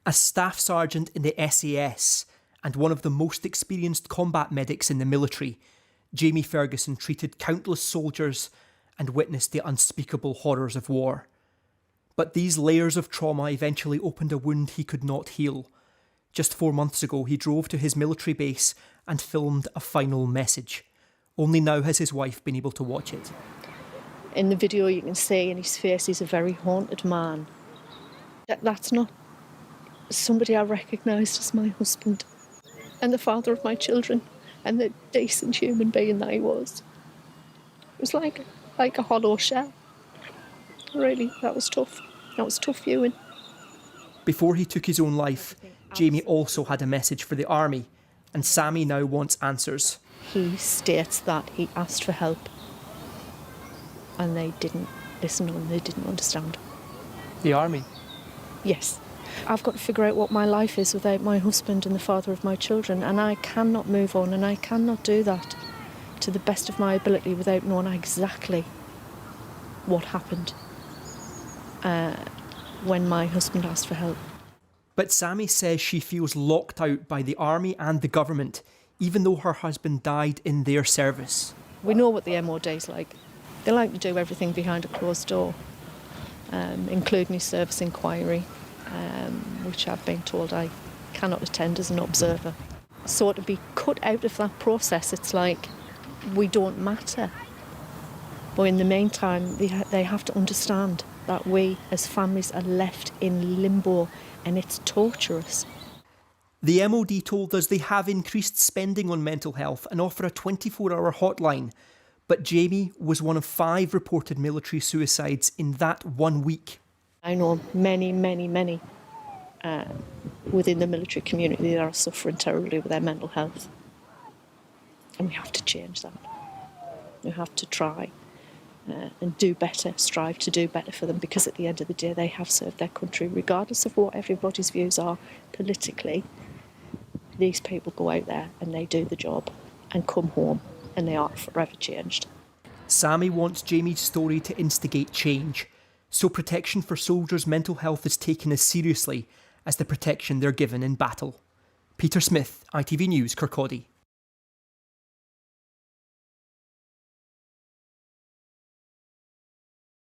A staff sergeant in the SAS and one of the most experienced combat medics in the military, Jamie Ferguson treated countless soldiers and witnessed the unspeakable horrors of war. But these layers of trauma eventually opened a wound he could not heal. Just 4 months ago, he drove to his military base and filmed a final message. Only now has his wife been able to watch it. In the video you can see in his face he's a very haunted man. That's not somebody I recognised as my husband and the father of my children and the decent human being that he was. It was like a hollow shell. Really, that was tough. That was tough viewing. Before he took his own life, Jamie also had a message for the army, and Sammy now wants answers. He states that he asked for help and they didn't listen and they didn't understand. The army? Yes. I've got to figure out what my life is without my husband and the father of my children, and I cannot move on, and I cannot do that to the best of my ability without knowing exactly what happened when my husband asked for help. But Sammy says she feels locked out by the army and the government, even though her husband died in their service. We know what the MOD's like. They like to do everything behind a closed door, including his service inquiry, which I've been told I cannot attend as an observer. So to be cut out of that process, it's like we don't matter. But in the meantime, they have to understand that we as families are left in limbo and it's torturous. The MOD told us they have increased spending on mental health and offer a 24-hour hotline. But Jamie was one of 5 reported military suicides in that 1 week. I know many within the military community that are suffering terribly with their mental health. And we have to change that. We have to try and do better, strive to do better for them, because at the end of the day they have served their country. Regardless of what everybody's views are politically, these people go out there and they do the job and come home and they are forever changed. Sammy wants Jamie's story to instigate change, so protection for soldiers' mental health is taken as seriously as the protection they're given in battle. Peter Smith, ITV News, Kirkcaldy.